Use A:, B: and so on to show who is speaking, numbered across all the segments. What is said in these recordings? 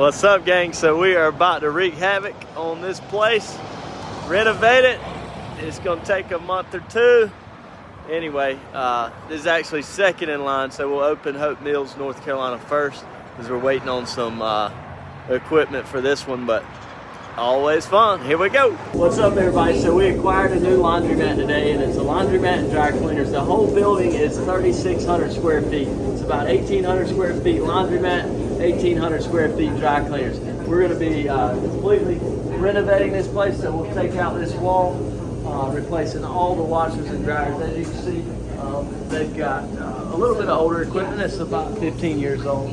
A: What's up, gang? So we are about to wreak havoc on this place, renovate it. It's gonna take a month or two. Anyway, this is actually second in line, so we'll open Hope Mills, North Carolina first, because we're waiting on some equipment for this one, but always fun. Here we go. What's up, everybody? So we acquired a new laundromat today, and it's a laundromat and dry cleaners. The whole building is 3,600 square feet. It's about 1,800 square feet laundromat, 1,800 square feet dry cleaners. We're going to be completely renovating this place, so we'll take out this wall, replacing all the washers and dryers. As you can see, they've got a little bit of older equipment. It's about 15 years old.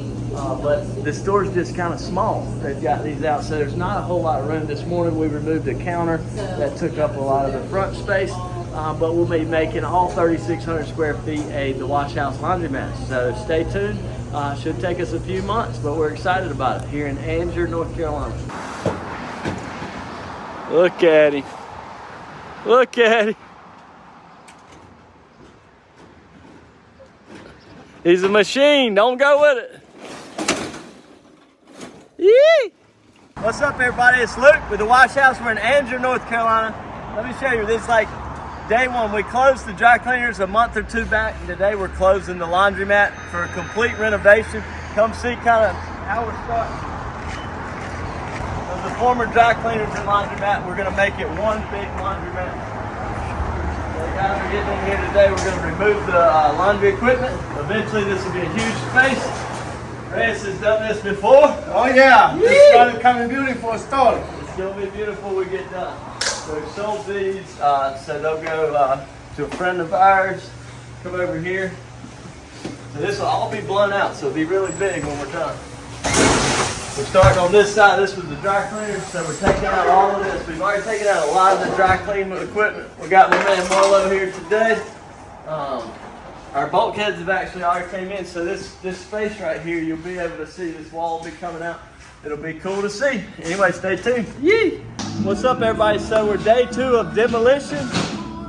A: But the store's just kind of small. They've got these out, so there's not a whole lot of room. This morning we removed a counter that took up a lot of the front space, but we'll be making all 3,600 square feet the wash house laundromat. So stay tuned. Should take us a few months, but we're excited about it here in Angier, North Carolina. Look at him. Look at him. He's a machine. Don't go with it. Yee! What's up, everybody? It's Luke with the Wash House. We're in Angier, North Carolina. Let me show you. This is like day one. We closed the dry cleaners a month or two back, and today we're closing the laundromat for a complete renovation. Come see kind of how we're starting. So the former dry cleaners and laundromat, we're going to make it one big laundromat. So the guys are getting in here today. We're going to remove the laundry equipment. Eventually, this will be a huge space. Reyes has done this before.
B: Oh yeah, it's going to come beautiful store.
A: It's going to be beautiful when we get done. So we sold these, so they'll go to a friend of ours. Come over here. So this will all be blown out, so it'll be really big when we're done. We're starting on this side. This was the dry cleaner, so we're taking out all of this. We've already taken out a lot of the dry cleaning equipment. We got my man Marlo here today. Our bulkheads have actually already came in, so this space right here, you'll be able to see this wall will be coming out. It'll be cool to see. Anyway, stay tuned. Yee! What's up, everybody? So we're day 2 of demolition,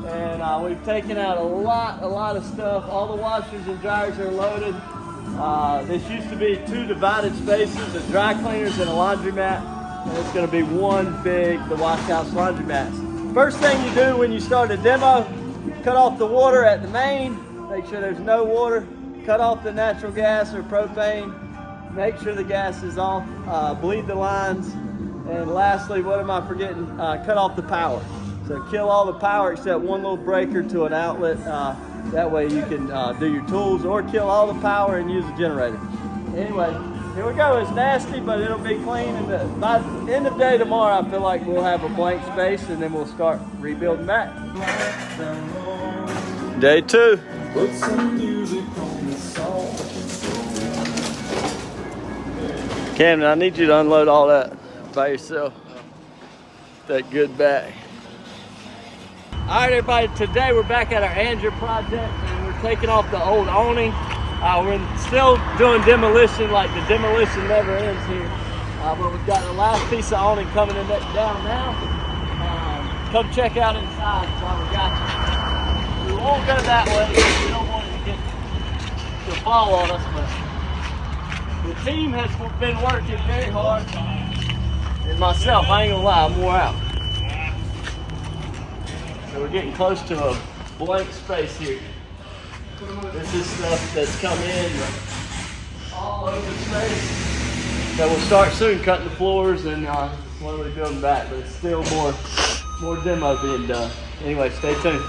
A: and we've taken out a lot of stuff. All the washers and dryers are loaded. This used to be 2 divided spaces, a dry cleaners and a laundromat, and it's going to be one big, the wash house laundromat. First thing you do when you start a demo, cut off the water at the main. Make sure there's no water. Cut off the natural gas or propane. Make sure the gas is off. Bleed the lines. And lastly, what am I forgetting? Cut off the power. So kill all the power except one little breaker to an outlet. That way you can do your tools, or kill all the power and use a generator. Anyway, here we go. It's nasty, but it'll be clean. And by the end of the day tomorrow, I feel like we'll have a blank space, and then we'll start rebuilding back. Day 2.
C: Put some music on the song.
A: Camden, I need you to unload all that by yourself. That good bag. All right, everybody, today we're back at our Angier project, and we're taking off the old awning. We're still doing demolition, like the demolition never ends here. But we've got the last piece of awning coming in down now. Come check out inside while we got you. We won't go that way because we don't want it to fall on us, but the team has been working very hard. And myself, I ain't gonna lie, I'm wore out. So we're getting close to a blank space here. This is stuff that's come in all over the space. So we'll start soon cutting the floors and when we building back, but it's still more demo being done. Anyway, stay tuned.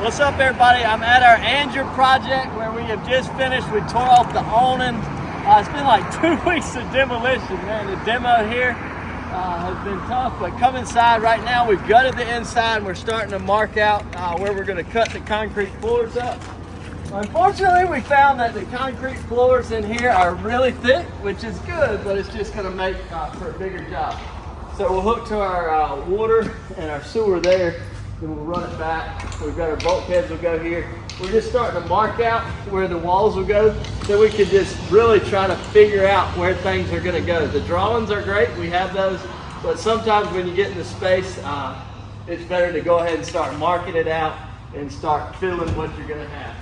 A: What's up, everybody? I'm at our Angier project where we have just finished. We tore off the awning. It's been like 2 weeks of demolition, man. The demo here has been tough, but come inside right now. We've gutted the inside, and we're starting to mark out where we're going to cut the concrete floors up. Unfortunately, we found that the concrete floors in here are really thick, which is good, but it's just going to make for a bigger job. So we'll hook to our water and our sewer there. Then we'll run it back. We've got our bulkheads will go here. We're just starting to mark out where the walls will go so we can just really try to figure out where things are going to go. The drawings are great, we have those, but sometimes when you get into space, it's better to go ahead and start marking it out and start feeling what you're going to have.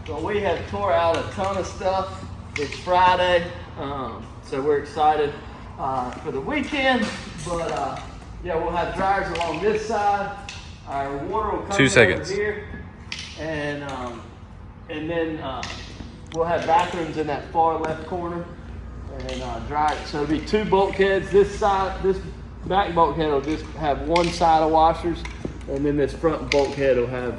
A: So we have tore out a ton of stuff. It's Friday, so we're excited. for the weekend. But yeah, we'll have dryers along this side. Our water will come
D: 2 seconds.
A: over here, and then we'll have bathrooms in that far left corner, and dry. So it'll be 2 bulkheads. This side, this back bulkhead will just have one side of washers, and then this front bulkhead will have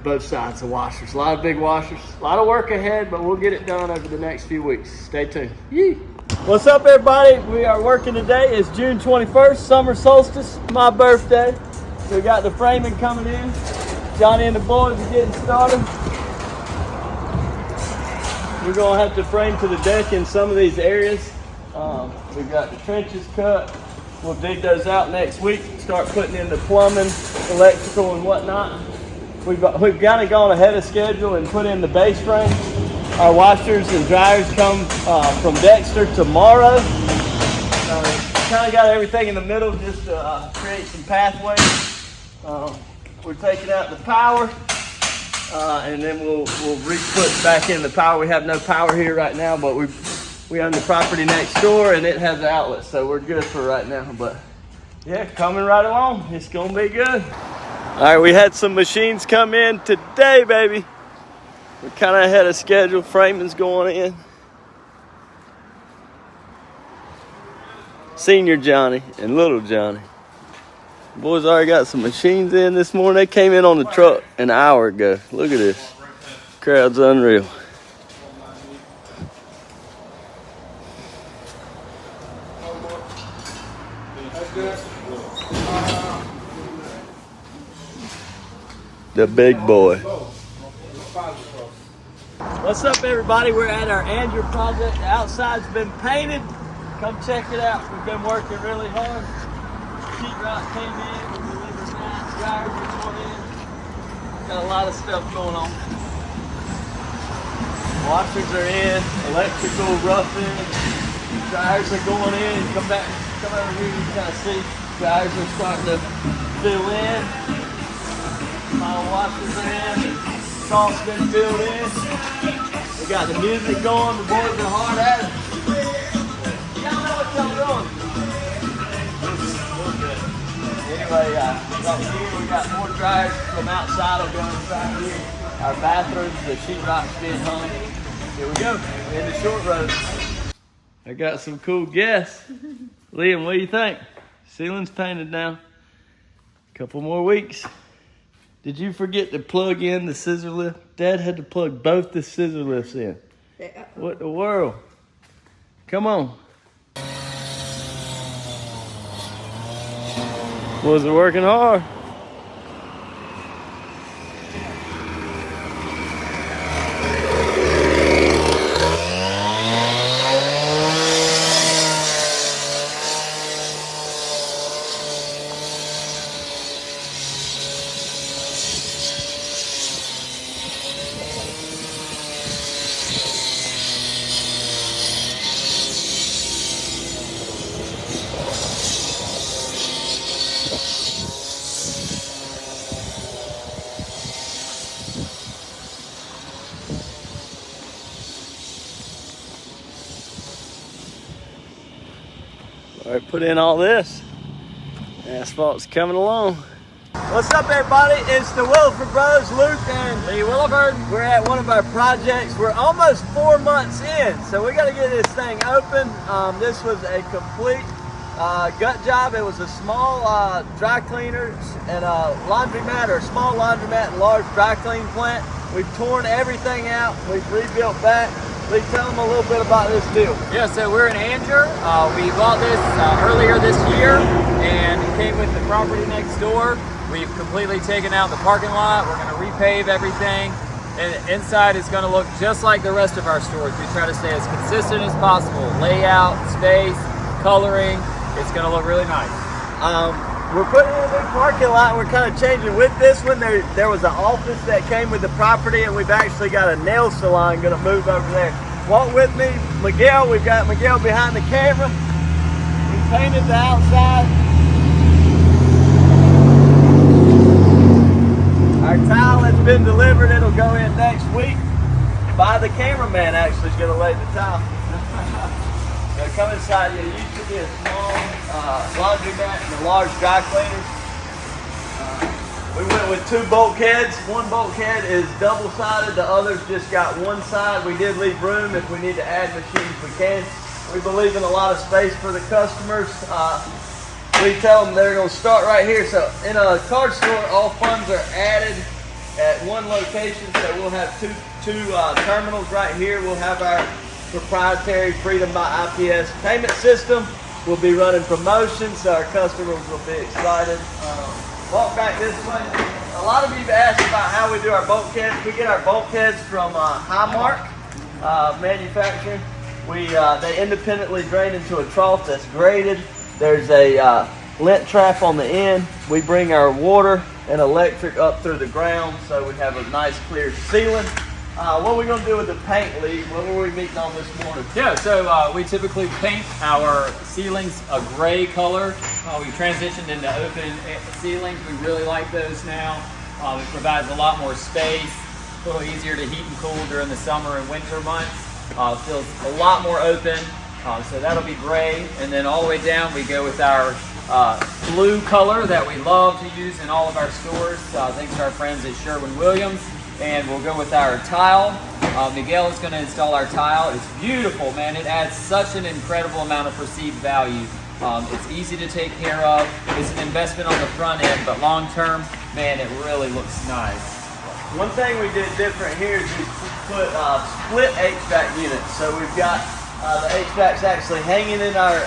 A: both sides of washers. A lot of big washers, a lot of work ahead, but we'll get it done over the next few weeks. Stay tuned. Yee. What's up, everybody? We are working today. It's June 21st, summer solstice, my birthday. We got the framing coming in. Johnny and the boys are getting started. We're gonna have to frame to the deck in some of these areas. We've got the trenches cut. We'll dig those out next week. Start putting in the plumbing, electrical, and whatnot. We've kind of gone ahead of schedule and put in the base frame. Our washers and dryers come from Dexter tomorrow. Kind of got everything in the middle just to create some pathways. We're taking out the power, and then we'll re-put back in the power. We have no power here right now, but we own the property next door, and it has an outlet, so we're good for right now. But yeah, coming right along. It's gonna be good. All right, we had some machines come in today, baby. We're kind of ahead of schedule. Framing's going in. Senior Johnny and little Johnny. Boys already got some machines in this morning. They came in on the truck an hour ago. Look at this. Crowd's unreal. The big boy. What's up, everybody? We're at our Angier project. The outside's been painted. Come check it out. We've been working really hard. Sheetrock came in. We delivered that. Dryers are going in. Got a lot of stuff going on. Washers are in. Electrical roughing. Dryers are going in. Come over here. You can kind of see dryers are starting to fill in. Final washers are in. Salt's been filled in. We got the music going. The boys are hard at it. Y'all know what y'all doing. Anyway, right here we got more dryers from outside. I'll go inside here. Our bathrooms, the sheetrock's being hung. Here we go. We're in the short road. I got some cool guests. Liam, what do you think? Ceiling's painted now. Couple more weeks. Did you forget to plug in the scissor lift? Dad had to plug both the scissor lifts in. Yeah. What the world? Come on. Was it working hard? All right, put in all this. Asphalt's coming along. What's up, everybody? It's the Williford Bros, Luke and Lee Williford. We're at one of our projects. We're almost 4 months in, so we got to get this thing open. This was a complete gut job. It was a small dry cleaner and a laundromat, or a small laundromat and large dry clean plant. We've torn everything out. We've rebuilt back. Lee, tell them a little bit about this deal.
E: Yeah, so we're in Angier. We bought this earlier this year, and it came with the property next door. We've completely taken out the parking lot. We're going to repave everything, and inside is going to look just like the rest of our stores. We try to stay as consistent as possible. Layout, space, coloring. It's going to look really nice.
A: We're putting in a big parking lot, and we're kind of changing with this one. There was an office that came with the property, and we've actually got a nail salon going to move over there. Walk with me, Miguel. We've got Miguel behind the camera. We painted the outside. Our tile has been delivered. It'll go in next week. The cameraman actually is going to lay the tile. So come inside, it used to be a small laundromat and a large dry cleaners. We went with 2 bulkheads. One bulkhead is double-sided, the others just got one side. We did leave room if we need to add machines, we can. We believe in a lot of space for the customers. We tell them they're going to start right here. So in a card store, all funds are added at one location. So we'll have two terminals right here. We'll have our proprietary Freedom by IPS payment system. We'll be running promotions, so our customers will be excited. Walk back this way. A lot of you have asked about how we do our bulkheads. We get our bulkheads from Highmark Manufacturing. They independently drain into a trough that's graded. There's a lint trap on the end. We bring our water and electric up through the ground, so we have a nice clear ceiling. What are we going to do with the paint, Lee? What were we meeting on this morning?
E: Yeah, so we typically paint our ceilings a gray color. We transitioned into open ceilings. We really like those now. It provides a lot more space, a little easier to heat and cool during the summer and winter months. Feels a lot more open, so that'll be gray. And then all the way down, we go with our blue color that we love to use in all of our stores, thanks to our friends at Sherwin-Williams. And we'll go with our tile. Miguel is going to install our tile. It's beautiful, man. It adds such an incredible amount of perceived value. It's easy to take care of. It's an investment on the front end, but long term, man, it really looks nice.
A: One thing we did different here is we put split HVAC units. So we've got the HVAC's actually hanging in our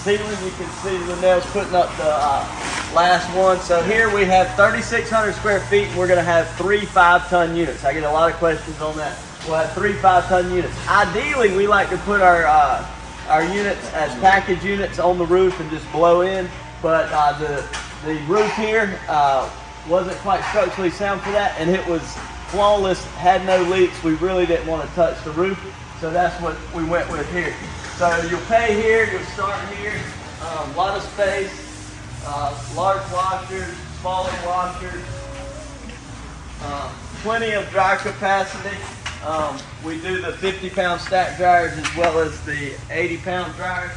A: ceiling. You can see Linnell's putting up the last one. So here we have 3,600 square feet, and we're going to have 3 5-ton units. I get a lot of questions on that. We'll have 3 5-ton units. Ideally, we like to put our units as package units on the roof and just blow in, but the roof here wasn't quite structurally sound for that, and it was flawless, had no leaks. We really didn't want to touch the roof, so that's what we went with here. So you'll pay here, you'll start here, a lot of space. Large washers, smaller washers, plenty of dryer capacity. We do the 50-pound stack dryers as well as the 80-pound dryers.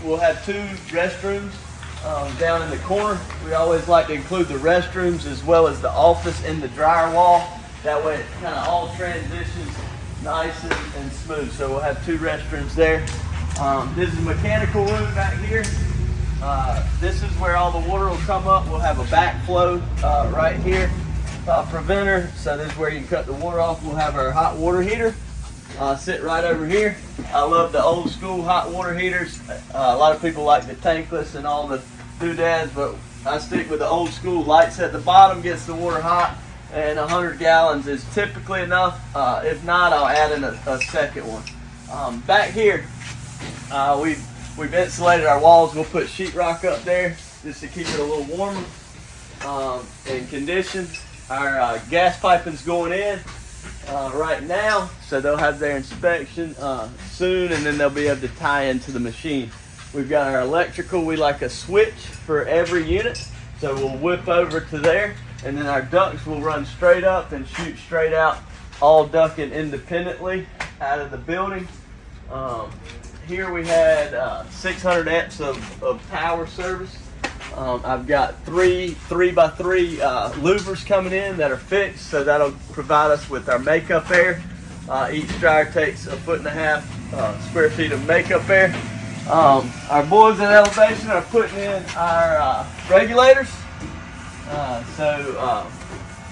A: We'll have 2 restrooms down in the corner. We always like to include the restrooms as well as the office in the dryer wall. That way it kind of all transitions nice and smooth. So we'll have 2 restrooms there. This is a mechanical room back here. This is where all the water will come up. We'll have a backflow right here, preventer. So this is where you can cut the water off. We'll have our hot water heater sit right over here. I love the old school hot water heaters. A lot of people like the tankless and all the doodads, but I stick with the old school. Lights at the bottom, gets the water hot, and 100 gallons is typically enough. If not, I'll add in a second one. Back here, we've insulated our walls. We'll put sheetrock up there just to keep it a little warmer and conditioned. Our gas piping's going in right now, so they'll have their inspection soon, and then they'll be able to tie into the machine. We've got our electrical. We like a switch for every unit, so we'll whip over to there, and then our ducts will run straight up and shoot straight out, all ducting independently out of the building. Here we had 600 amps of power service. I've got 3 3x3 louvers coming in that are fixed, so that'll provide us with our makeup air. Each dryer takes 1.5 square feet of makeup air. Our boys at Elevation are putting in our regulators. So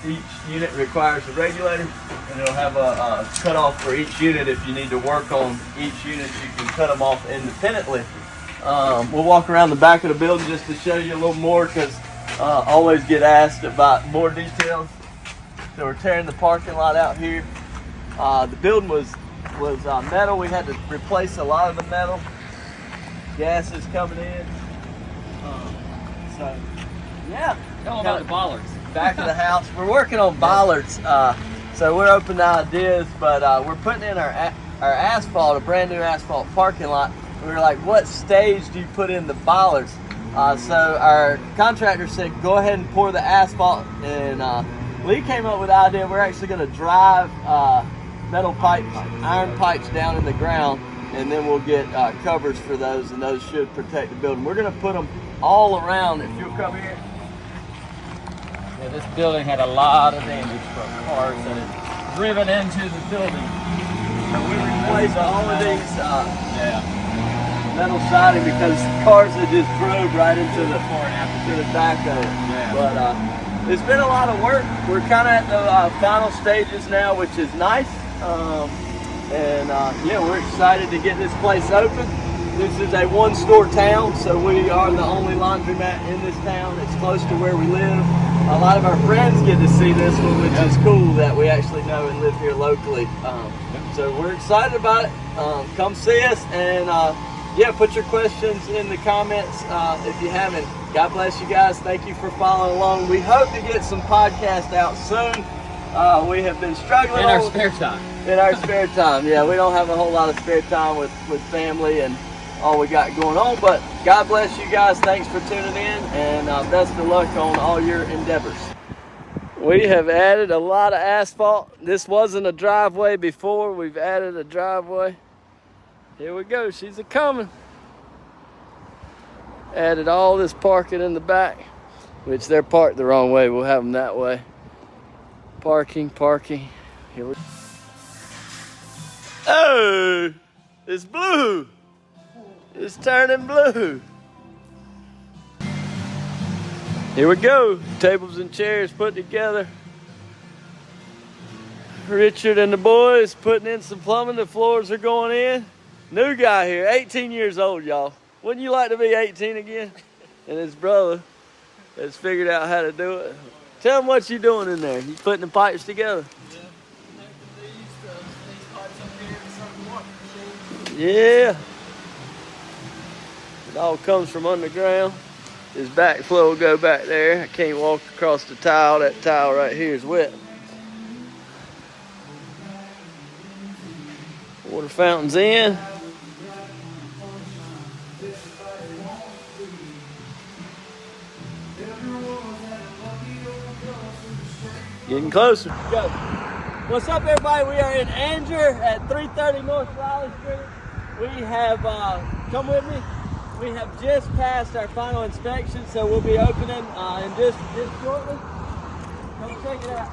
A: each unit requires a regulator, and it'll have a cutoff for each unit. If you need to work on each unit, you can cut them off independently. We'll walk around the back of the building just to show you a little more, because I always get asked about more details. So we're tearing the parking lot out here. The building was metal. We had to replace a lot of the metal. Gas is coming in. So yeah.
E: Tell them about the bollards.
A: Back of the house. We're working on bollards. So we're open to ideas, but we're putting in our asphalt, a brand new asphalt parking lot. We were like, what stage do you put in the bollards? So our contractor said, go ahead and pour the asphalt, and Lee came up with the idea we're actually going to drive metal pipes, iron pipes down in the ground, and then we'll get covers for those, and those should protect the building. We're going to put them all around. If you'll come here.
E: Yeah, this building had a lot of damage from cars that had driven into the building.
A: So we replaced all of these metal siding because cars that just drove right into the back of it.
E: Yeah.
A: But it's been a lot of work. We're kind of at the final stages now, which is nice. Yeah, we're excited to get this place open. This is a one-store town, so we are the only laundromat in this town. It's close to where we live. A lot of our friends get to see this one, which is cool that we actually know and live here locally. So we're excited about it. Come see us, and yeah, put your questions in the comments if you haven't. God bless you guys. Thank you for following along. We hope to get some podcasts out soon. We have been struggling
E: in our spare time.
A: In our spare time, yeah, we don't have a whole lot of spare time with family and all we got going on, but God bless you guys. Thanks for tuning in, and best of luck on all your endeavors. We have added a lot of asphalt. This wasn't a driveway before. We've added a driveway. Here we go. She's a-coming. Added all this parking in the back, which they're parked the wrong way. We'll have them that way. Parking. Here we go. Oh, it's blue. It's turning blue. Here we go. Tables and chairs put together. Richard and the boys putting in some plumbing. The floors are going in. New guy here, 18 years old, y'all. Wouldn't you like to be 18 again? And his brother has figured out how to do it. Tell him what you doing in there. You putting the pipes together? Yeah. It all comes from underground. His backflow will go back there. I can't walk across the tile. That tile right here is wet. Water fountain's in. Getting closer. Go. What's up, everybody? We are in Angier at 330 North Riley Street. We have, come with me. We have just passed our final inspection, so we'll be opening in just shortly. Come check it out.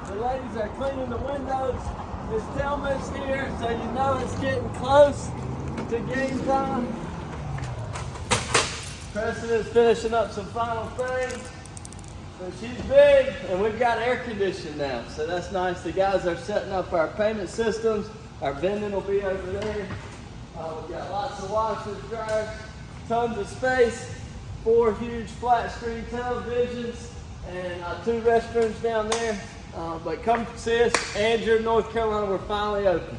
A: The ladies are cleaning the windows. Miss Telma's here, so you know it's getting close to game time. Preston is finishing up some final things. So she's big, and we've got air conditioning now, so that's nice. The guys are setting up our payment systems. Our vending will be over there. We've got lots of washers, dryers, tons of space, 4 huge flat screen televisions, and 2 restrooms down there. But come see us, Angier, North Carolina. We're finally open.